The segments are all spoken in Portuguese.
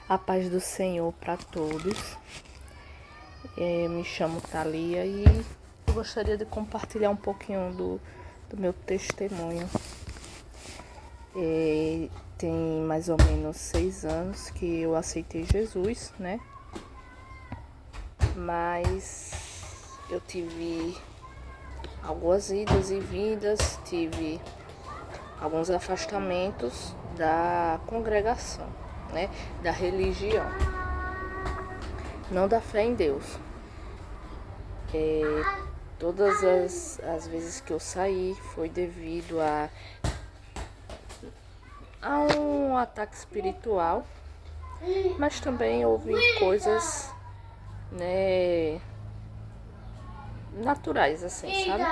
A paz do Senhor para todos. Me chamo Thalia e eu gostaria de compartilhar um pouquinho do meu testemunho. Tem mais ou menos 6 anos que eu aceitei Jesus, né? Mas eu tive algumas idas e vindas, tive alguns afastamentos da congregação, né? Da religião, não da fé em Deus. Todas as vezes que eu saí foi devido a um ataque espiritual, mas também houve coisas, né, naturais, assim, sabe?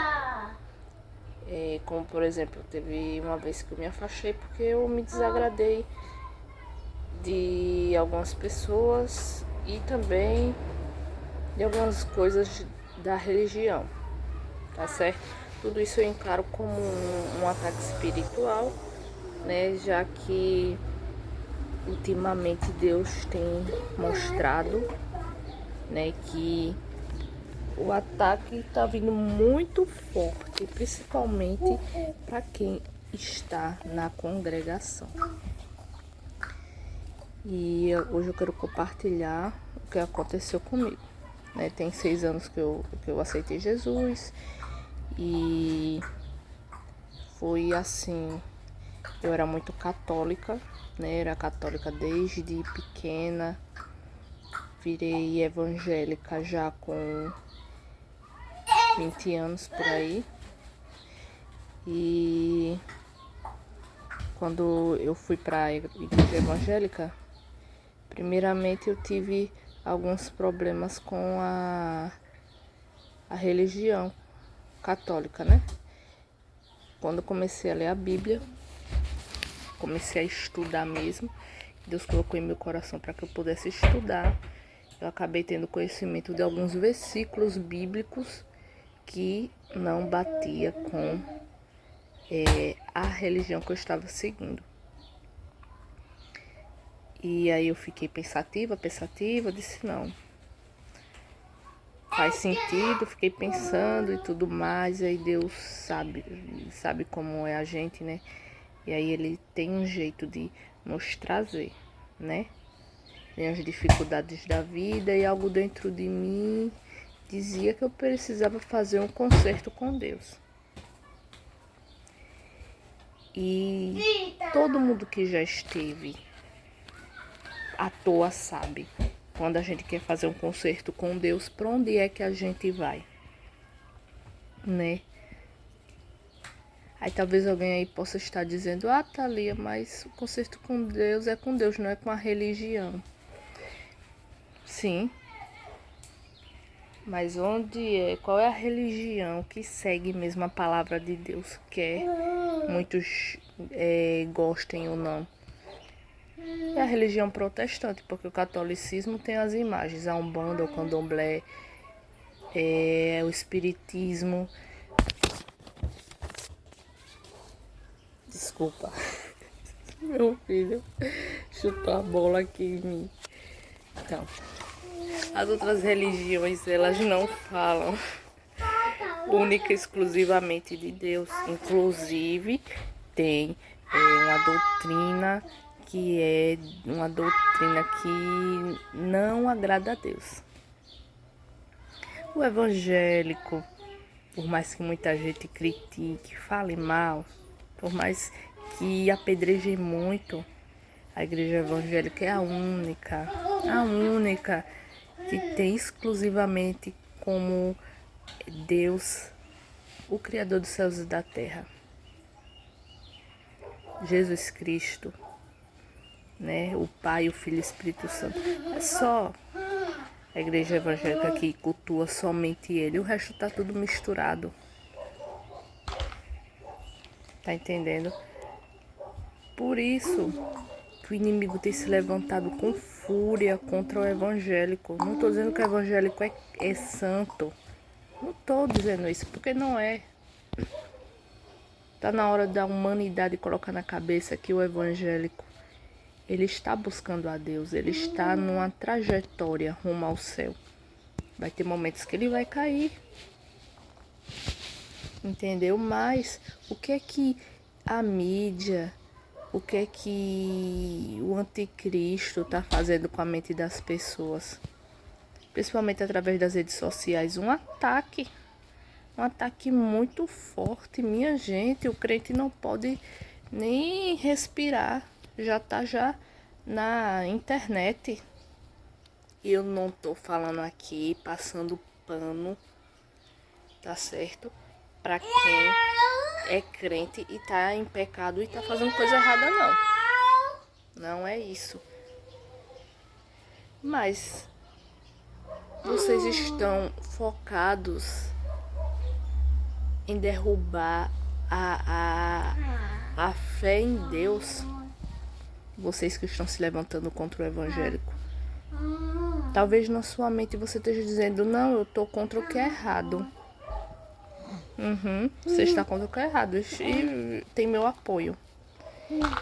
Como, por exemplo, teve uma vez que eu me afastei porque eu me desagradei de algumas pessoas e também de algumas coisas da religião, tá certo? Tudo isso eu encaro como um ataque espiritual, né? Já que ultimamente Deus tem mostrado, né, que o ataque está vindo muito forte, principalmente para quem está na congregação. E hoje eu quero compartilhar o que aconteceu comigo. Né? Tem 6 anos que eu aceitei Jesus e foi assim, eu era muito católica, né? Era católica desde pequena, virei evangélica já com 20 anos por aí. E quando eu fui para a igreja evangélica, primeiramente eu tive alguns problemas com a religião católica, né? Quando eu comecei a ler a Bíblia, comecei a estudar mesmo, Deus colocou em meu coração para que eu pudesse estudar. Eu acabei tendo conhecimento de alguns versículos bíblicos que não batia com a religião que eu estava seguindo. E aí eu fiquei pensativa, disse não, faz sentido, fiquei pensando e tudo mais, e aí Deus sabe como é a gente, né? E aí ele tem um jeito de nos trazer, né? Tem as dificuldades da vida e algo dentro de mim dizia que eu precisava fazer um concerto com Deus. E todo mundo que já esteve à toa sabe, quando a gente quer fazer um concerto com Deus, para onde é que a gente vai, né? Aí talvez alguém aí possa estar dizendo, Thalia, mas o concerto com Deus é com Deus, não é com a religião. Sim, mas qual é a religião que segue mesmo a palavra de Deus, quer muitos gostem ou não? É a religião protestante, porque o catolicismo tem as imagens, a Umbanda, o Candomblé, o Espiritismo. Desculpa, meu filho chutou a bola aqui em mim. Então, as outras religiões, elas não falam única e exclusivamente de Deus. Inclusive, tem uma doutrina que é uma doutrina que não agrada a Deus. O evangélico, por mais que muita gente critique, fale mal, por mais que apedreje muito, a igreja evangélica é a única que tem exclusivamente como Deus, o Criador dos céus e da terra, Jesus Cristo, né? O Pai, o Filho e o Espírito Santo. É só a igreja evangélica que cultua somente Ele, o resto tá tudo misturado. Tá entendendo? Por isso que o inimigo tem se levantado com fúria contra o evangélico. Não tô dizendo que o evangélico é santo. Não tô dizendo isso, porque não é. Tá na hora da humanidade colocar na cabeça que o evangélico, Ele está buscando a Deus, ele está numa trajetória rumo ao céu. Vai ter momentos que ele vai cair. Entendeu? Mas o que é que a mídia, o que é que o anticristo está fazendo com a mente das pessoas? Principalmente através das redes sociais. Um ataque muito forte. Minha gente, o crente não pode nem respirar. Já tá na internet. Eu não tô falando aqui, passando pano, tá certo? Pra quem é crente e tá em pecado e tá fazendo coisa errada, não. Não é isso. Mas vocês estão focados em derrubar a fé em Deus. Vocês que estão se levantando contra o evangélico. Talvez na sua mente você esteja dizendo, não, eu tô contra o que é errado. Você está contra o que é errado e tem meu apoio.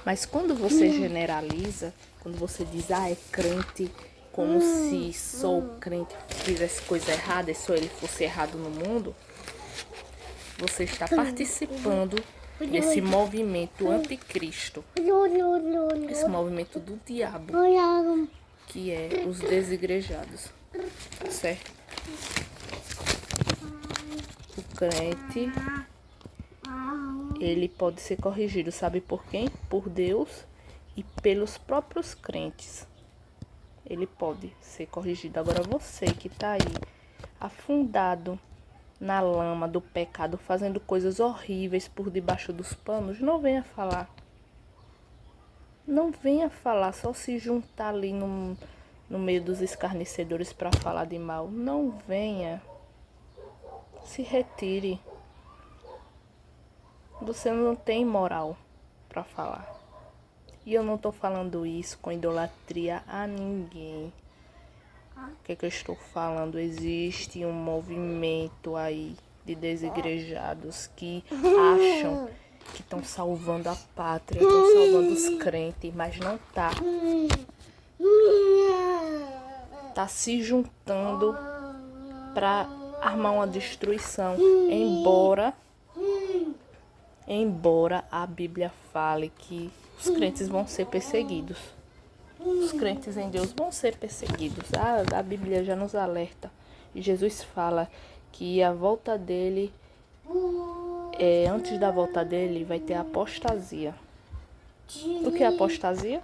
Mas quando você generaliza, quando você diz, é crente, como se só o crente fizesse coisa errada e só ele fosse errado no mundo, você está participando desse movimento anticristo, esse movimento do diabo, que é os desigrejados, certo? O crente, ele pode ser corrigido, sabe por quem? Por Deus e pelos próprios crentes. Ele pode ser corrigido. Agora você que está aí afundado na lama do pecado, fazendo coisas horríveis por debaixo dos panos, não venha falar. Não venha falar, só se juntar ali no meio dos escarnecedores para falar de mal. Não venha. Se retire. Você não tem moral para falar. E eu não estou falando isso com idolatria a ninguém. O que é que eu estou falando? Existe um movimento aí de desigrejados que acham que estão salvando a pátria, estão salvando os crentes, mas não tá. Tá se juntando para armar uma destruição, embora a Bíblia fale que os crentes vão ser perseguidos. Os crentes em Deus vão ser perseguidos. A Bíblia já nos alerta. E Jesus fala que a volta dele, antes da volta dele, vai ter apostasia. O que é apostasia?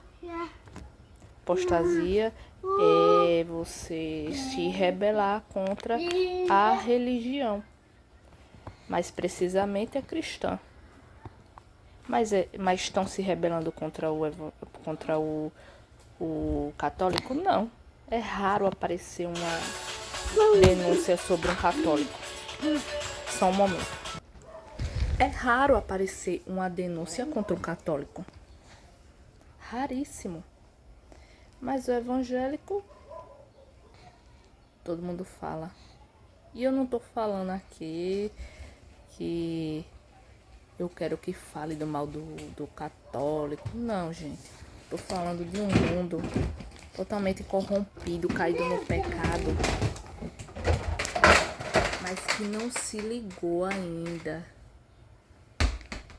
Apostasia é você se rebelar contra a religião. Mais precisamente a cristã. Mas estão se rebelando contra o católico? Não. É raro aparecer uma denúncia sobre um católico. Só um momento. É raro aparecer uma denúncia contra um católico. Raríssimo. Mas o evangélico, todo mundo fala. E eu não tô falando aqui que eu quero que fale do mal do católico. Não, gente. Tô falando de um mundo totalmente corrompido, caído no pecado, mas que não se ligou ainda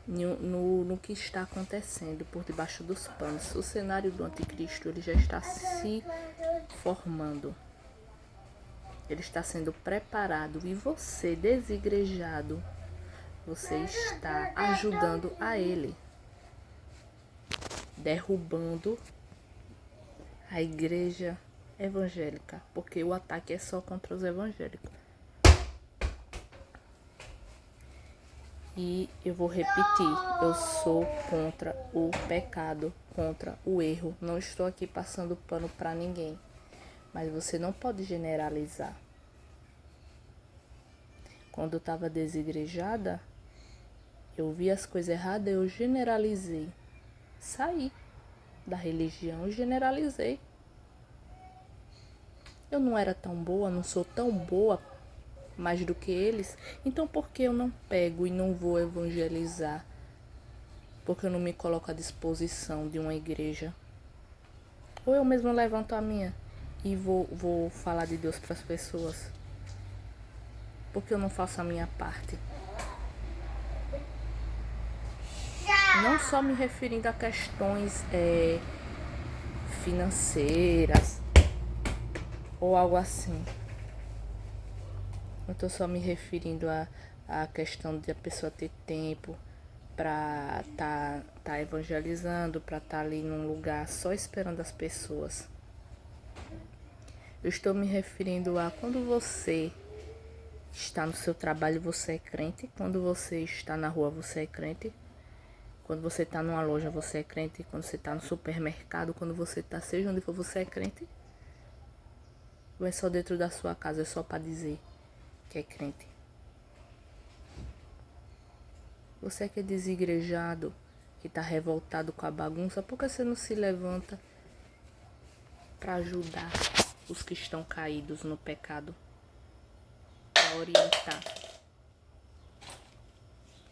no que está acontecendo por debaixo dos panos. O cenário do anticristo, ele já está se formando. Ele está sendo preparado e você, desigrejado, você está ajudando a ele, derrubando a igreja evangélica, porque o ataque é só contra os evangélicos. E eu vou repetir, eu sou contra o pecado, contra o erro. Não estou aqui passando pano para ninguém, mas você não pode generalizar. Quando eu estava desigrejada, eu vi as coisas erradas, eu generalizei. Saí da religião e generalizei. Eu não era tão boa, não sou tão boa mais do que eles. Então por que eu não pego e não vou evangelizar? Porque eu não me coloco à disposição de uma igreja? Ou eu mesmo levanto a minha e vou falar de Deus para as pessoas? Porque eu não faço a minha parte. Não só me referindo a questões financeiras ou algo assim. Não estou só me referindo a questão de a pessoa ter tempo para tá evangelizando, para estar ali num lugar só esperando as pessoas. Eu estou me referindo a quando você está no seu trabalho, você é crente. Quando você está na rua, você é crente. Quando você está numa loja, você é crente. Quando você está no supermercado, quando você está, seja onde for, você é crente. Ou é só dentro da sua casa, é só para dizer que é crente? Você que é desigrejado, que está revoltado com a bagunça, por que você não se levanta para ajudar os que estão caídos no pecado? Para orientar.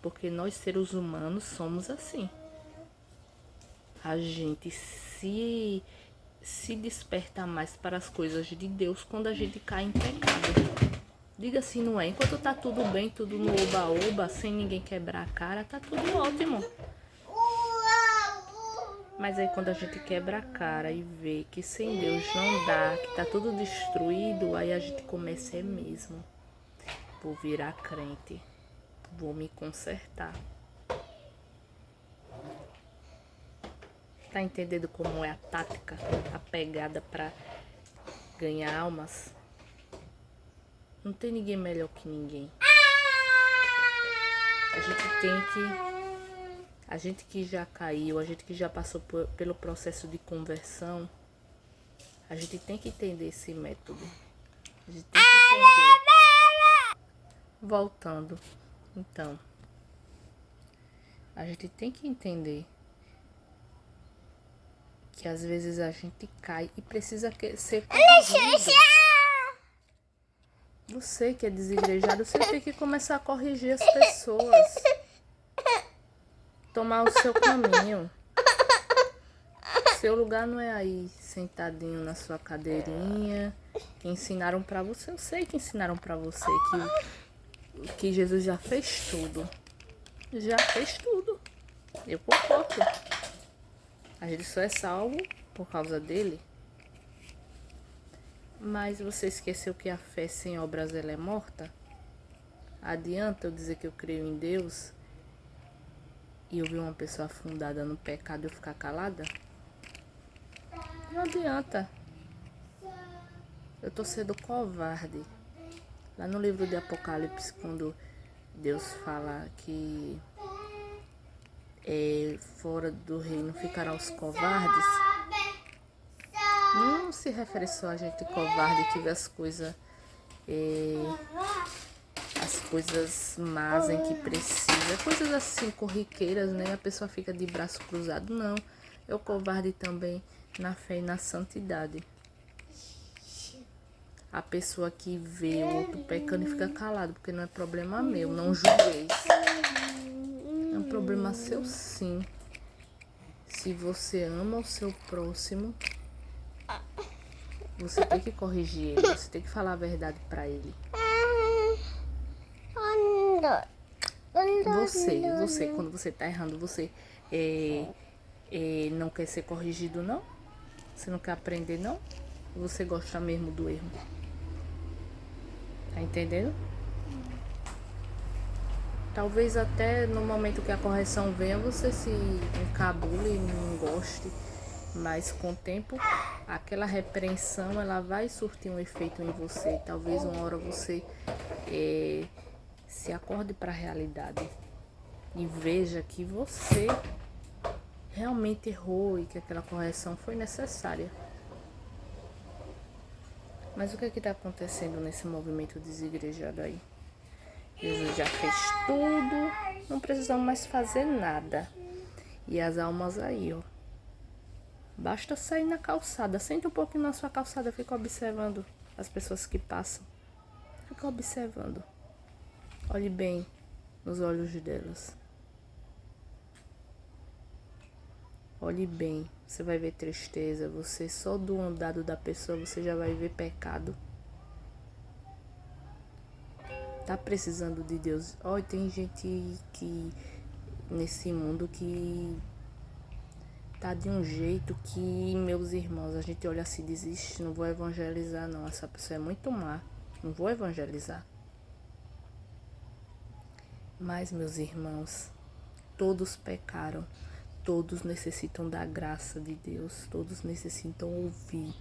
Porque nós, seres humanos, somos assim. A gente se desperta mais para as coisas de Deus quando a gente cai em pecado. Diga assim, não é? Enquanto tá tudo bem, tudo no oba-oba, sem ninguém quebrar a cara, tá tudo ótimo. Mas aí quando a gente quebra a cara e vê que sem Deus não dá, que tá tudo destruído, aí a gente começa mesmo. Vou virar crente. Vou me consertar. Tá entendendo como é a tática, a pegada para ganhar almas? Não tem ninguém melhor que ninguém. A gente que já caiu, a gente que já passou pelo processo de conversão, a gente tem que entender esse método. A gente tem que entender. Voltando, então, a gente tem que entender que às vezes a gente cai e precisa ser corrigido. Você que é desigrejado, você tem que começar a corrigir as pessoas. Tomar o seu caminho. Seu lugar não é aí sentadinho na sua cadeirinha. Que ensinaram pra você. Eu sei que ensinaram pra você que Jesus já fez tudo. Já fez tudo. Eu concordo. A gente só é salvo por causa dele. Mas você esqueceu que a fé sem obras ela é morta? Adianta eu dizer que eu creio em Deus e eu ver uma pessoa afundada no pecado e eu ficar calada? Não adianta. Eu tô sendo covarde. Lá no livro de Apocalipse, quando Deus fala que fora do reino ficarão os covardes, não se refere só a gente covarde que vê as coisas más em que precisa, coisas assim corriqueiras, né? A pessoa fica de braço cruzado. Não, é o covarde também na fé e na santidade. A pessoa que vê o outro pecando e fica calado, porque não é problema meu, não julgueis. É um problema seu, sim. Se você ama o seu próximo, você tem que corrigir ele, você tem que falar a verdade pra ele. Você, quando você tá errando, você não quer ser corrigido, não? Você não quer aprender, não? Você gosta mesmo do erro? Tá entendendo? Talvez até no momento que a correção venha, você se encabule e não goste. Mas com o tempo, aquela repreensão, ela vai surtir um efeito em você. Talvez uma hora você se acorde para a realidade e veja que você realmente errou e que aquela correção foi necessária. Mas o que está acontecendo nesse movimento desigrejado aí? Jesus já fez tudo, não precisamos mais fazer nada. E as almas aí, ó. Basta sair na calçada, senta um pouquinho na sua calçada, fica observando as pessoas que passam. Fica observando. Olhe bem nos olhos delas. Olhe bem você vai ver tristeza, você só do andado da pessoa você já vai ver pecado. Tá precisando de Deus. Olha, tem gente que nesse mundo que tá de um jeito que, meus irmãos, a gente olha assim e diz, ixi, não vou evangelizar não, essa pessoa é muito má, não vou evangelizar. Mas, meus irmãos, todos pecaram, todos necessitam da graça de Deus, todos necessitam ouvir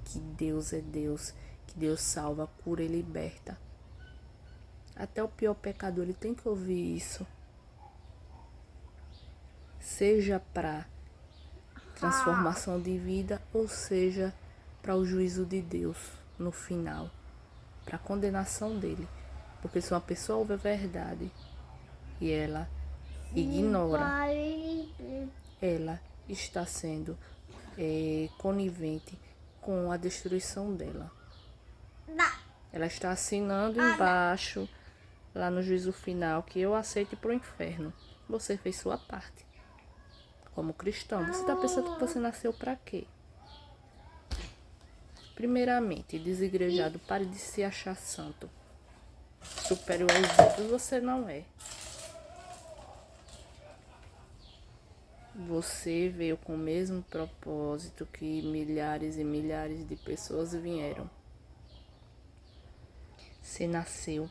que Deus é Deus, que Deus salva, cura e liberta. Até o pior pecador, ele tem que ouvir isso. Seja para transformação de vida, ou seja para o juízo de Deus no final, para a condenação dele. Porque se uma pessoa ouve a verdade e ela ignora, ela está sendo conivente com a destruição dela. Ela está assinando embaixo, lá no juízo final, que eu aceito ir para o inferno. Você fez sua parte. Como cristão, você está pensando que você nasceu para quê? Primeiramente, desigrejado, pare de se achar santo. Superior aos outros, você não é. Você veio com o mesmo propósito que milhares e milhares de pessoas vieram. Você nasceu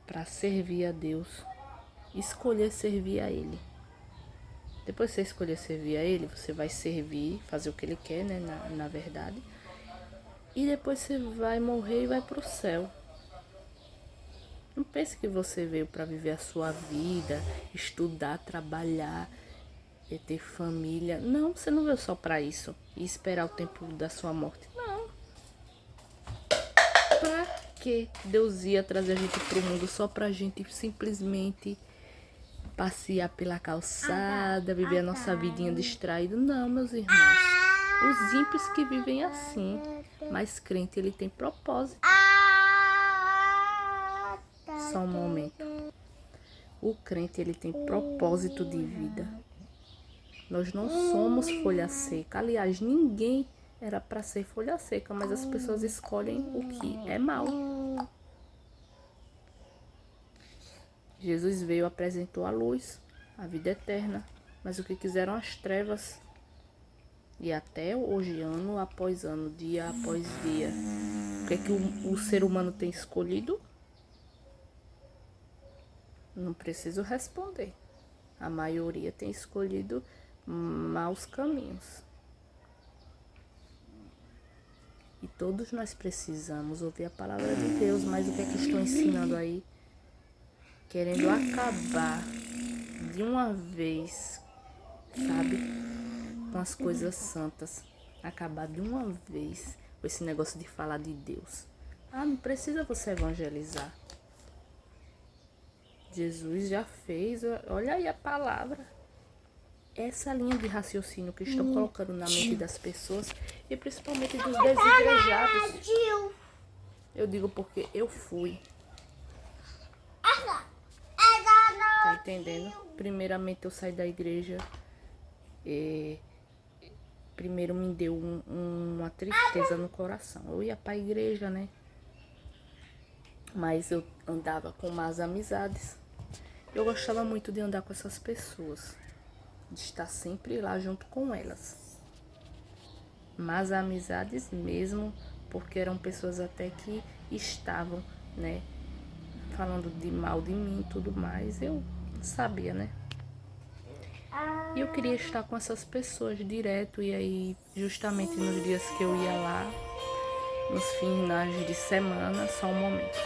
para servir a Deus, escolher servir a Ele. Depois que você escolher servir a Ele, você vai servir, fazer o que Ele quer, né, na verdade. E depois você vai morrer e vai para o céu. Não pense que você veio para viver a sua vida, estudar, trabalhar, ter família. Não, você não veio só para isso e esperar o tempo da sua morte. Não. Para que Deus ia trazer a gente para o mundo só para a gente simplesmente passear pela calçada, viver a nossa vidinha distraída? Não, meus irmãos. Os ímpios que vivem assim, mas crente, ele tem propósito. Só um momento. O crente, ele tem propósito de vida. Nós não somos folha seca. Aliás, ninguém era para ser folha seca, mas as pessoas escolhem o que é mal. Jesus veio, apresentou a luz, a vida eterna, mas o que quiseram as trevas. E até hoje, ano após ano, dia após dia, o que é que o ser humano tem escolhido? Não preciso responder. A maioria tem escolhido maus caminhos. E todos nós precisamos ouvir a palavra de Deus, mas o que é que estão ensinando aí? Querendo acabar de uma vez, sabe? Com as coisas santas. Acabar de uma vez com esse negócio de falar de Deus. Ah, não precisa você evangelizar. Jesus já fez, olha aí a palavra. Essa linha de raciocínio que estão colocando na mente das pessoas e principalmente dos desigrejados. Eu digo porque eu fui. Tá entendendo? Primeiramente eu saí da igreja. Primeiro me deu uma tristeza no coração. Eu ia pra igreja, né? Mas eu andava com más amizades. Eu gostava muito de andar com essas pessoas. De estar sempre lá junto com elas. Más amizades mesmo, porque eram pessoas até que estavam, né? Falando de mal de mim e tudo mais. Eu sabia, né? E eu queria estar com essas pessoas direto. E aí, justamente nos dias que eu ia lá, nos finais de semana, só um momento.